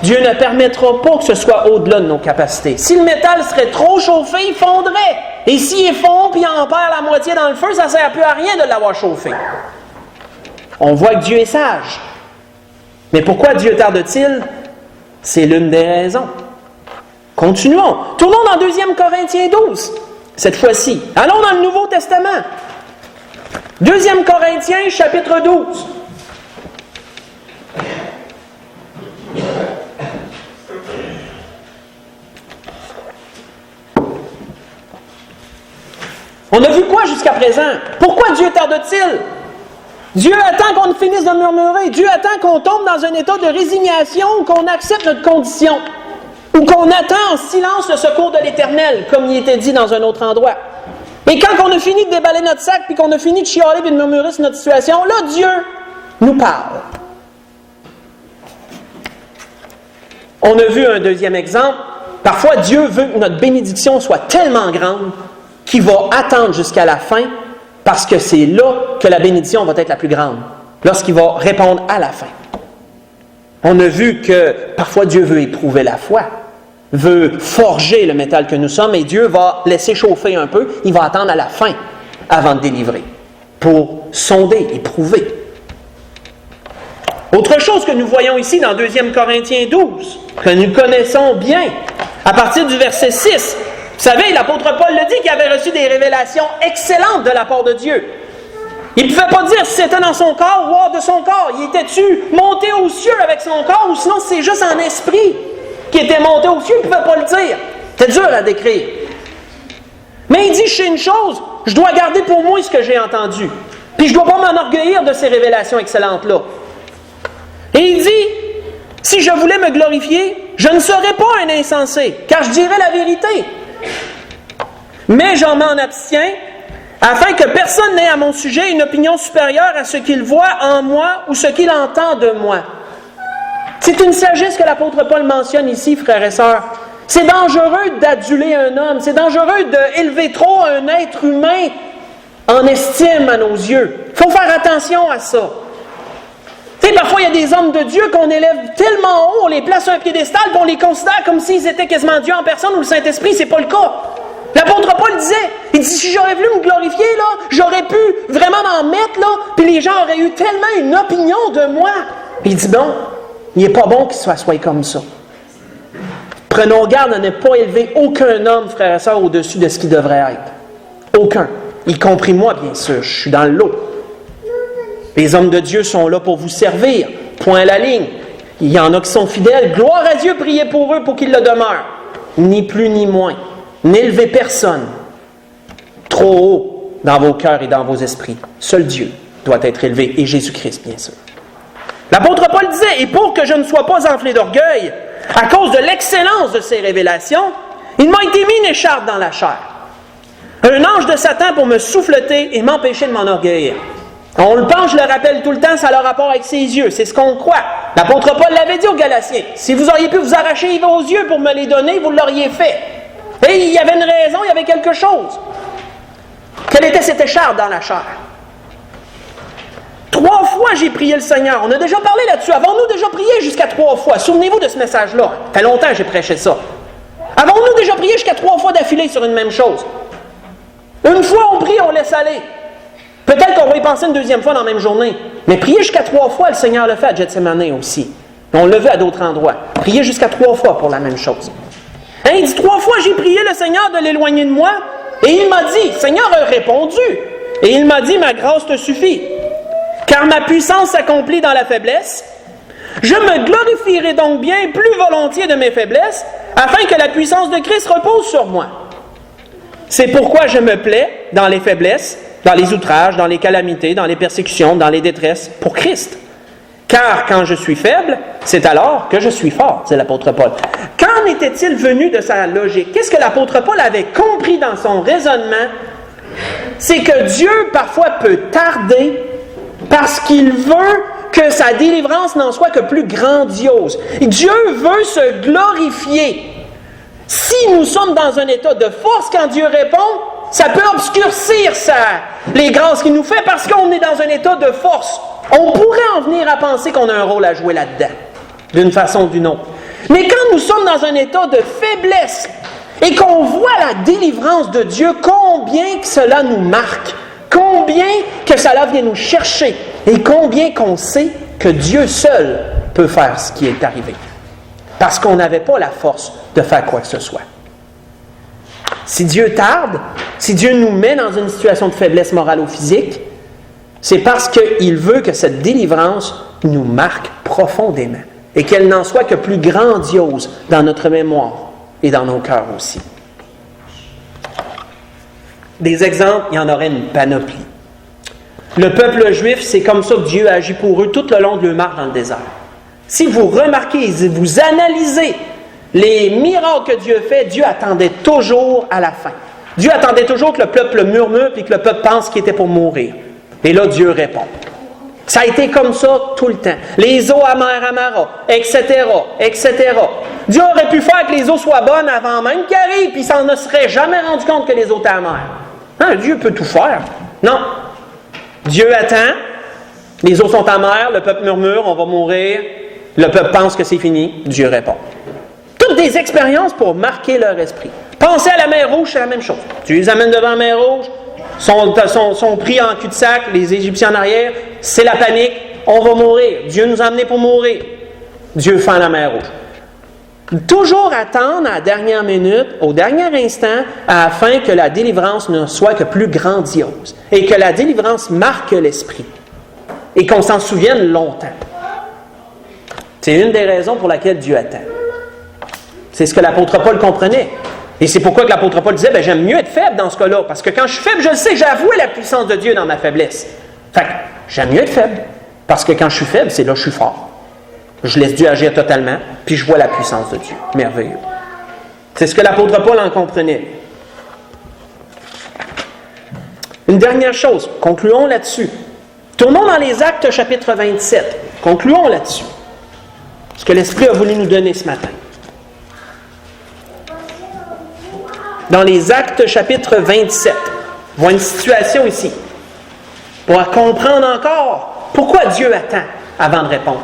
Dieu ne permettra pas que ce soit au-delà de nos capacités. Si le métal serait trop chauffé, il fondrait. Et s'il fond puis en perd la moitié dans le feu, ça ne sert plus à rien de l'avoir chauffé. On voit que Dieu est sage. Mais pourquoi Dieu tarde-t-il? C'est l'une des raisons. Continuons. Tournons dans 2 Corinthiens 12, cette fois-ci. Allons dans le Nouveau Testament. 2 Corinthiens, chapitre 12. On a vu quoi jusqu'à présent? Pourquoi Dieu tarde-t-il? Dieu attend qu'on finisse de murmurer. Dieu attend qu'on tombe dans un état de résignation, qu'on accepte notre condition. Ou qu'on attend en silence le secours de l'Éternel, comme il était dit dans un autre endroit. Et quand on a fini de déballer notre sac, puis qu'on a fini de chialer et de murmurer sur notre situation, là, Dieu nous parle. On a vu un deuxième exemple. Parfois, Dieu veut que notre bénédiction soit tellement grande qu'il va attendre jusqu'à la fin, parce que c'est là que la bénédiction va être la plus grande, lorsqu'il va répondre à la fin. On a vu que parfois Dieu veut éprouver la foi, veut forger le métal que nous sommes, et Dieu va laisser chauffer un peu, il va attendre à la fin, avant de délivrer, pour sonder et prouver. Autre chose que nous voyons ici dans 2 Corinthiens 12, que nous connaissons bien, à partir du verset 6. Vous savez, l'apôtre Paul le dit qu'il avait reçu des révélations excellentes de la part de Dieu. Il ne pouvait pas dire si c'était dans son corps ou hors de son corps. Il était-tu monté aux cieux avec son corps ou sinon c'est juste en esprit qui était monté aux cieux, il ne pouvait pas le dire. C'était dur à décrire. Mais il dit, je sais une chose, je dois garder pour moi ce que j'ai entendu. Puis je ne dois pas m'enorgueillir de ces révélations excellentes-là. Et il dit, si je voulais me glorifier, je ne serais pas un insensé, car je dirais la vérité. Mais j'en m'en abstiens, afin que personne n'ait à mon sujet une opinion supérieure à ce qu'il voit en moi ou ce qu'il entend de moi. C'est une sagesse que l'apôtre Paul mentionne ici, frères et sœurs. C'est dangereux d'aduler un homme, c'est dangereux d'élever trop un être humain en estime à nos yeux. Il faut faire attention à ça. Tu sais, parfois, il y a des hommes de Dieu qu'on élève tellement haut, on les place sur un piédestal, puis on les considère comme s'ils étaient quasiment Dieu en personne ou le Saint-Esprit. C'est pas le cas. L'apôtre Paul disait, il dit, si j'aurais voulu me glorifier, là, j'aurais pu vraiment m'en mettre, là, puis les gens auraient eu tellement une opinion de moi. Puis il dit, bon, il n'est pas bon qu'il soit comme ça. Prenons garde à ne pas élever aucun homme, frère et sœur, au-dessus de ce qu'il devrait être. Aucun. Y compris moi, bien sûr, je suis dans le lot. Les hommes de Dieu sont là pour vous servir. Point à la ligne. Il y en a qui sont fidèles. Gloire à Dieu, priez pour eux pour qu'ils le demeurent. Ni plus ni moins. N'élevez personne trop haut dans vos cœurs et dans vos esprits. Seul Dieu doit être élevé, et Jésus-Christ, bien sûr. L'apôtre Paul disait, « Et pour que je ne sois pas enflé d'orgueil, à cause de l'excellence de ces révélations, il m'a été mis une écharpe dans la chair. Un ange de Satan pour me souffleter et m'empêcher de m'enorgueillir. » On le pense, je le rappelle tout le temps, ça a le rapport avec ses yeux, c'est ce qu'on croit. L'apôtre Paul l'avait dit aux Galatiens, si vous auriez pu vous arracher vos yeux pour me les donner, vous l'auriez fait. Et il y avait une raison, il y avait quelque chose. Quelle était cette écharpe dans la chair? 3 fois j'ai prié le Seigneur. On a déjà parlé là-dessus. Avons-nous déjà prié jusqu'à 3 fois? Souvenez-vous de ce message-là. Ça fait longtemps que j'ai prêché ça. Avons-nous déjà prié jusqu'à 3 fois d'affilée sur une même chose? Une fois on prie, on laisse aller. Peut-être qu'on va y penser une 2e fois dans la même journée. Mais prier jusqu'à 3 fois, le Seigneur le fait à Gethsémani aussi. On l'a vu à d'autres endroits. Prier jusqu'à 3 fois pour la même chose. Hein, il dit 3 fois j'ai prié le Seigneur de l'éloigner de moi. Et il m'a dit, le Seigneur a répondu. Et il m'a dit, ma grâce te suffit. Car ma puissance s'accomplit dans la faiblesse. Je me glorifierai donc bien plus volontiers de mes faiblesses, afin que la puissance de Christ repose sur moi. C'est pourquoi je me plais dans les faiblesses, dans les outrages, dans les calamités, dans les persécutions, dans les détresses, pour Christ. Car quand je suis faible, c'est alors que je suis fort, c'est l'apôtre Paul. Qu'en était-il venu de sa logique? Qu'est-ce que l'apôtre Paul avait compris dans son raisonnement? C'est que Dieu, parfois, peut tarder parce qu'il veut que sa délivrance n'en soit que plus grandiose. Dieu veut se glorifier. Si nous sommes dans un état de force quand Dieu répond, ça peut obscurcir les grâces qu'il nous fait parce qu'on est dans un état de force. On pourrait en venir à penser qu'on a un rôle à jouer là-dedans, d'une façon ou d'une autre. Mais quand nous sommes dans un état de faiblesse et qu'on voit la délivrance de Dieu, combien que cela nous marque, combien que cela vient nous chercher et combien qu'on sait que Dieu seul peut faire ce qui est arrivé. Parce qu'on n'avait pas la force de faire quoi que ce soit. Si Dieu tarde, si Dieu nous met dans une situation de faiblesse morale ou physique, c'est parce qu'il veut que cette délivrance nous marque profondément et qu'elle n'en soit que plus grandiose dans notre mémoire et dans nos cœurs aussi. Des exemples, il y en aurait une panoplie. Le peuple juif, c'est comme ça que Dieu a agi pour eux tout le long de leur marche dans le désert. Si vous remarquez, si vous analysez les miracles que Dieu fait, Dieu attendait toujours à la fin. Dieu attendait toujours que le peuple murmure et que le peuple pense qu'il était pour mourir. Et là, Dieu répond. Ça a été comme ça tout le temps. Les eaux amères à Mara, etc., etc. Dieu aurait pu faire que les eaux soient bonnes avant même qu'il arrive, puis il s'en ne serait jamais rendu compte que les eaux étaient amères. Non, Dieu peut tout faire. Non. Dieu attend, les eaux sont amères, le peuple murmure, on va mourir, le peuple pense que c'est fini, Dieu répond. Toutes des expériences pour marquer leur esprit. Pensez à la mer Rouge, c'est la même chose. Tu les amènes devant la mer Rouge, sont pris en cul-de-sac, les Égyptiens en arrière, c'est la panique, on va mourir. Dieu nous a amenés pour mourir. Dieu fend la mer rouge. Toujours attendre à la dernière minute, au dernier instant, afin que la délivrance ne soit que plus grandiose et que la délivrance marque l'esprit et qu'on s'en souvienne longtemps. C'est une des raisons pour laquelle Dieu attend. C'est ce que l'apôtre Paul comprenait. Et c'est pourquoi que l'apôtre Paul disait, j'aime mieux être faible dans ce cas-là, parce que quand je suis faible, je le sais, j'ai avoué la puissance de Dieu dans ma faiblesse. Fait que j'aime mieux être faible, parce que quand je suis faible, c'est là que je suis fort. Je laisse Dieu agir totalement, puis je vois la puissance de Dieu. Merveilleux. C'est ce que l'apôtre Paul en comprenait. Une dernière chose, concluons là-dessus. Tournons dans les Actes chapitre 27. Concluons là-dessus. Ce que l'Esprit a voulu nous donner ce matin. Dans les Actes chapitre 27, on voit une situation ici. Pour comprendre encore pourquoi Dieu attend avant de répondre.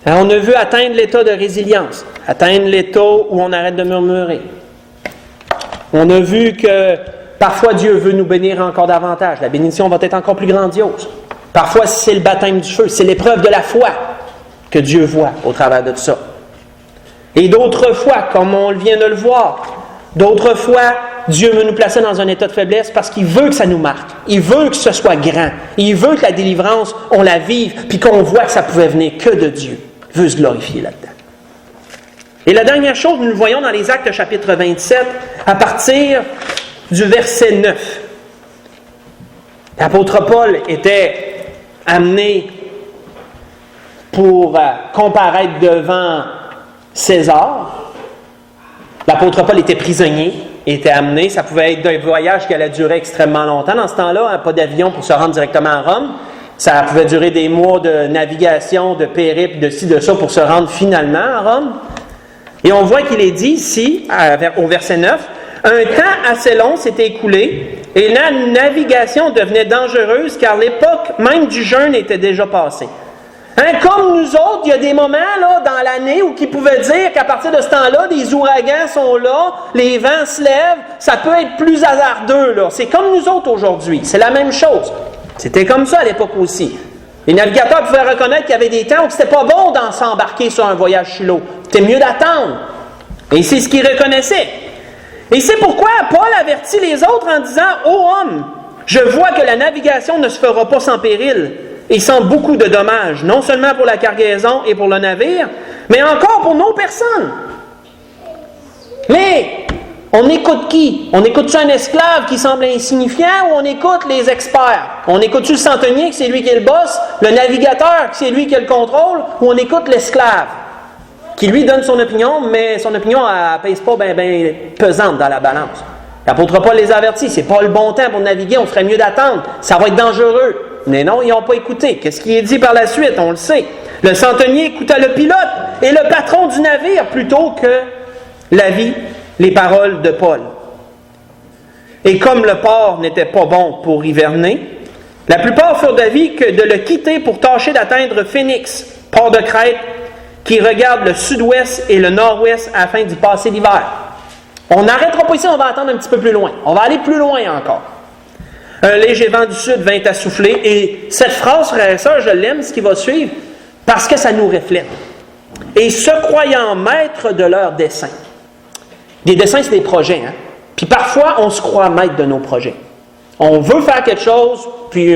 Alors, on a vu atteindre l'état de résilience, atteindre l'état où on arrête de murmurer. On a vu que parfois Dieu veut nous bénir encore davantage. La bénédiction va être encore plus grandiose. Parfois, c'est le baptême du feu, c'est l'épreuve de la foi que Dieu voit au travers de tout ça. Et d'autres fois, comme on vient de le voir, d'autres fois, Dieu veut nous placer dans un état de faiblesse parce qu'il veut que ça nous marque. Il veut que ce soit grand. Il veut que la délivrance, on la vive, puis qu'on voit que ça pouvait venir que de Dieu. Il veut se glorifier là-dedans. Et la dernière chose, nous le voyons dans les Actes chapitre 27, à partir du verset 9. L'apôtre Paul était amené pour comparaître devant César. L'apôtre Paul était prisonnier, était amené. Ça pouvait être un voyage qui allait durer extrêmement longtemps. Dans ce temps-là, pas d'avion pour se rendre directement à Rome. Ça pouvait durer des mois de navigation, de périple, de ci, de ça, pour se rendre finalement à Rome. Et on voit qu'il est dit ici, au verset 9, « Un temps assez long s'était écoulé, et la navigation devenait dangereuse, car l'époque même du jeûne était déjà passée. » Comme nous autres, il y a des moments là, dans l'année où qui pouvaient dire qu'à partir de ce temps-là, des ouragans sont là, les vents se lèvent, ça peut être plus hasardeux. Là. C'est comme nous autres aujourd'hui, c'est la même chose. C'était comme ça à l'époque aussi. Les navigateurs pouvaient reconnaître qu'il y avait des temps où c'était pas bon d'en s'embarquer sur un voyage sur l'eau. C'était mieux d'attendre. Et c'est ce qu'ils reconnaissaient. Et c'est pourquoi Paul avertit les autres en disant « Ô homme, je vois que la navigation ne se fera pas sans péril et sans beaucoup de dommages, non seulement pour la cargaison et pour le navire, mais encore pour nos personnes. » Mais on écoute qui? On écoute-tu un esclave qui semble insignifiant ou on écoute les experts? On écoute-tu le centenier, que c'est lui qui est le boss, le navigateur, que c'est lui qui a le contrôle, ou on écoute l'esclave, qui lui donne son opinion, mais son opinion ne pèse pas bien pesante dans la balance. L'apôtre Paul les avertit, c'est pas le bon temps pour naviguer, on ferait mieux d'attendre, ça va être dangereux. Mais non, ils n'ont pas écouté. Qu'est-ce qui est dit par la suite? On le sait. Le centenier écouta le pilote et le patron du navire plutôt que les paroles de Paul. Et comme le port n'était pas bon pour hiverner, la plupart furent d'avis que de le quitter pour tâcher d'atteindre Phénix, port de Crète, qui regarde le sud-ouest et le nord-ouest afin d'y passer l'hiver. On n'arrêtera pas ici, on va attendre un petit peu plus loin. On va aller plus loin encore. Un léger vent du sud vint à souffler, et cette phrase, frère et sœur, je l'aime, ce qui va suivre, parce que ça nous reflète. Et se croyant maîtres de leurs desseins. Des desseins, c'est des projets, hein? Puis parfois, on se croit maître de nos projets. On veut faire quelque chose, puis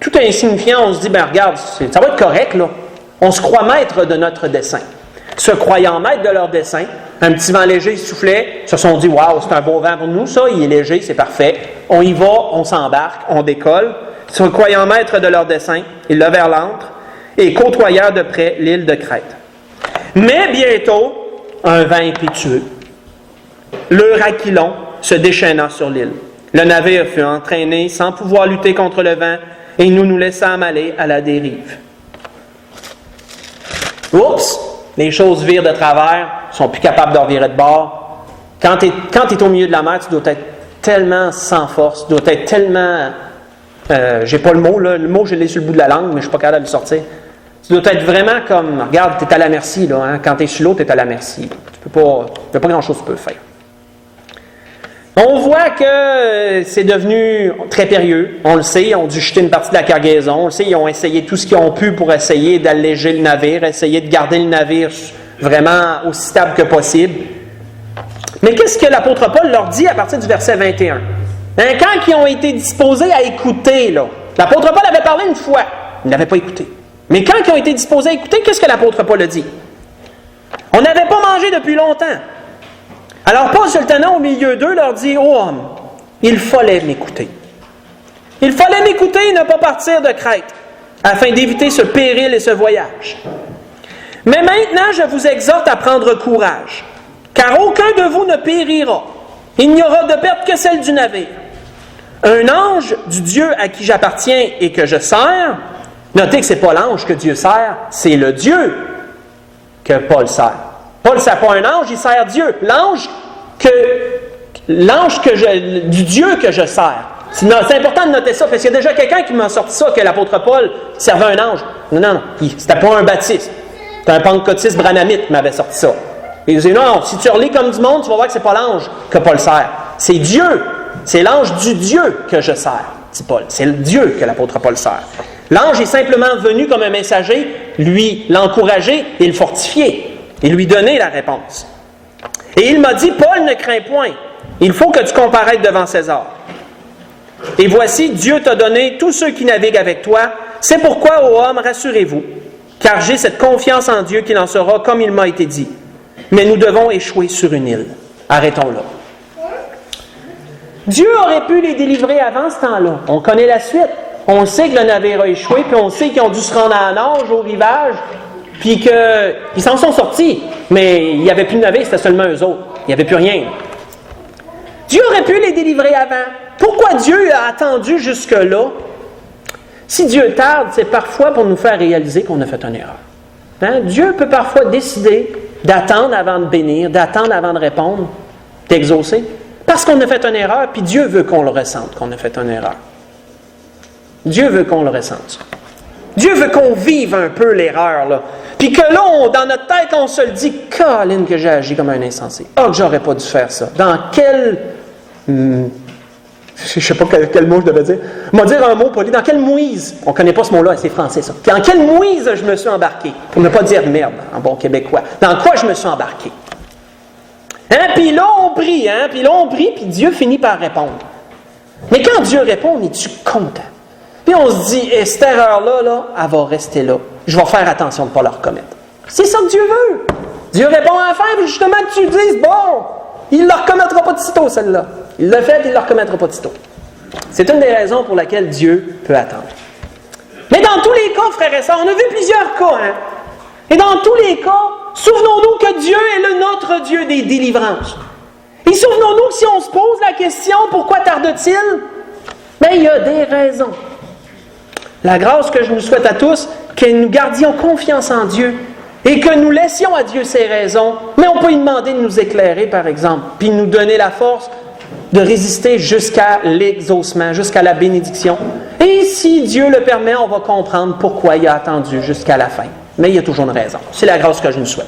tout insignifiant, on se dit, regarde, ça va être correct, là. On se croit maître de notre dessein. Se croyant maître de leur dessein, un petit vent léger soufflait, se sont dit, waouh, c'est un beau vent pour nous, ça, il est léger, c'est parfait. On y va, on s'embarque, on décolle. Se croyant maître de leur dessein, ils levèrent l'ancre et côtoyèrent de près l'île de Crète. Mais bientôt, un vent impétueux, l'Euraquilon, se déchaîna sur l'île. Le navire fut entraîné sans pouvoir lutter contre le vent et nous nous laissâmes aller à la dérive. Oups! Les choses virent de travers, ne sont plus capables de revirer de bord. Quand tu es au milieu de la mer, tu dois être tellement sans force, tu dois être tellement... j'ai pas le mot, là. Le mot, je l'ai sur le bout de la langue, mais je ne suis pas capable de le sortir. Tu dois être vraiment comme, regarde, tu es à la merci, là, hein? Quand tu es sur l'eau, tu es à la merci. Tu n'y a pas grand-chose que tu peux faire. On voit que c'est devenu très périlleux. On le sait, ils ont dû jeter une partie de la cargaison. On le sait, ils ont essayé tout ce qu'ils ont pu pour essayer d'alléger le navire, essayer de garder le navire vraiment aussi stable que possible. Mais qu'est-ce que l'apôtre Paul leur dit à partir du verset 21? Quand ils ont été disposés à écouter, là, l'apôtre Paul avait parlé une fois, ils n'avaient pas écouté. Mais quand ils ont été disposés à écouter, qu'est-ce que l'apôtre Paul a dit? On n'avait pas mangé depuis longtemps. Alors Paul, se tenant au milieu d'eux, leur dit, « Ô homme, il fallait m'écouter. Il fallait m'écouter et ne pas partir de Crète, afin d'éviter ce péril et ce voyage. Mais maintenant, je vous exhorte à prendre courage, car aucun de vous ne périra. Il n'y aura de perte que celle du navire. Un ange du Dieu à qui j'appartiens et que je sers, notez que ce n'est pas l'ange que Dieu sert, c'est le Dieu que Paul sert. Paul ne sert pas un ange, il sert Dieu. Du Dieu que je sers. C'est important de noter ça, parce qu'il y a déjà quelqu'un qui m'a sorti ça, que l'apôtre Paul servait un ange. Non, c'était pas un baptiste. C'était un pentecôtiste branamite qui m'avait sorti ça. Et il disait, non, si tu relis comme du monde, tu vas voir que c'est pas l'ange que Paul sert. C'est Dieu. C'est l'ange du Dieu que je sers, dit Paul. C'est le Dieu que l'apôtre Paul sert. L'ange est simplement venu comme un messager, lui l'encourager et le fortifier, et lui donner la réponse. Et il m'a dit, Paul, ne crains point. Il faut que tu comparaîtres devant César. Et voici, Dieu t'a donné tous ceux qui naviguent avec toi. C'est pourquoi, ô homme, rassurez-vous, car j'ai cette confiance en Dieu qu'il en sera comme il m'a été dit. Mais nous devons échouer sur une île. Arrêtons là. Dieu aurait pu les délivrer avant ce temps-là. On connaît la suite. On sait que le navire a échoué, puis on sait qu'ils ont dû se rendre à la nage, au rivage, puis qu'ils s'en sont sortis. Mais il n'y avait plus de navire, c'était seulement eux autres. Il n'y avait plus rien. Dieu aurait pu les délivrer avant. Pourquoi Dieu a attendu jusque-là? Si Dieu tarde, c'est parfois pour nous faire réaliser qu'on a fait une erreur. Hein? Dieu peut parfois décider d'attendre avant de bénir, d'attendre avant de répondre, d'exaucer, parce qu'on a fait une erreur, puis Dieu veut qu'on le ressente, qu'on a fait une erreur. Dieu veut qu'on le ressente. Dieu veut qu'on vive un peu l'erreur, là. Puis que là, dans notre tête, on se le dit, « Caroline, que j'ai agi comme un insensé. Ah, que j'aurais pas dû faire ça. Dans quel... je ne sais pas quel mot je devais dire. On va dire un mot poli. Dans quelle mouise? On ne connaît pas ce mot-là, c'est français, ça. Dans quelle mouise je me suis embarqué? Pour ne pas dire merde, en bon québécois. Dans quoi je me suis embarqué? Hein? Puis là, on prie, puis Dieu finit par répondre. Mais quand Dieu répond, es-tu content? Puis on se dit, cette erreur-là, elle va rester là. Je vais faire attention de ne pas la recommettre. C'est ça que Dieu veut. Dieu répond à la fin, puis justement que tu dises, bon, il ne la recommettra pas de sitôt, celle-là. Il l'a fait, il ne la recommettra pas de sitôt. C'est une des raisons pour lesquelles Dieu peut attendre. Mais dans tous les cas, frères et sœurs, on a vu plusieurs cas, hein? Et dans tous les cas, souvenons-nous que Dieu est le notre Dieu des délivrances. Et souvenons-nous que si on se pose la question, pourquoi tarde-t-il? Bien, il y a des raisons. La grâce que je nous souhaite à tous, que nous gardions confiance en Dieu et que nous laissions à Dieu ses raisons, mais on peut lui demander de nous éclairer, par exemple, puis nous donner la force de résister jusqu'à l'exaucement, jusqu'à la bénédiction. Et si Dieu le permet, on va comprendre pourquoi il a attendu jusqu'à la fin. Mais il y a toujours une raison. C'est la grâce que je nous souhaite.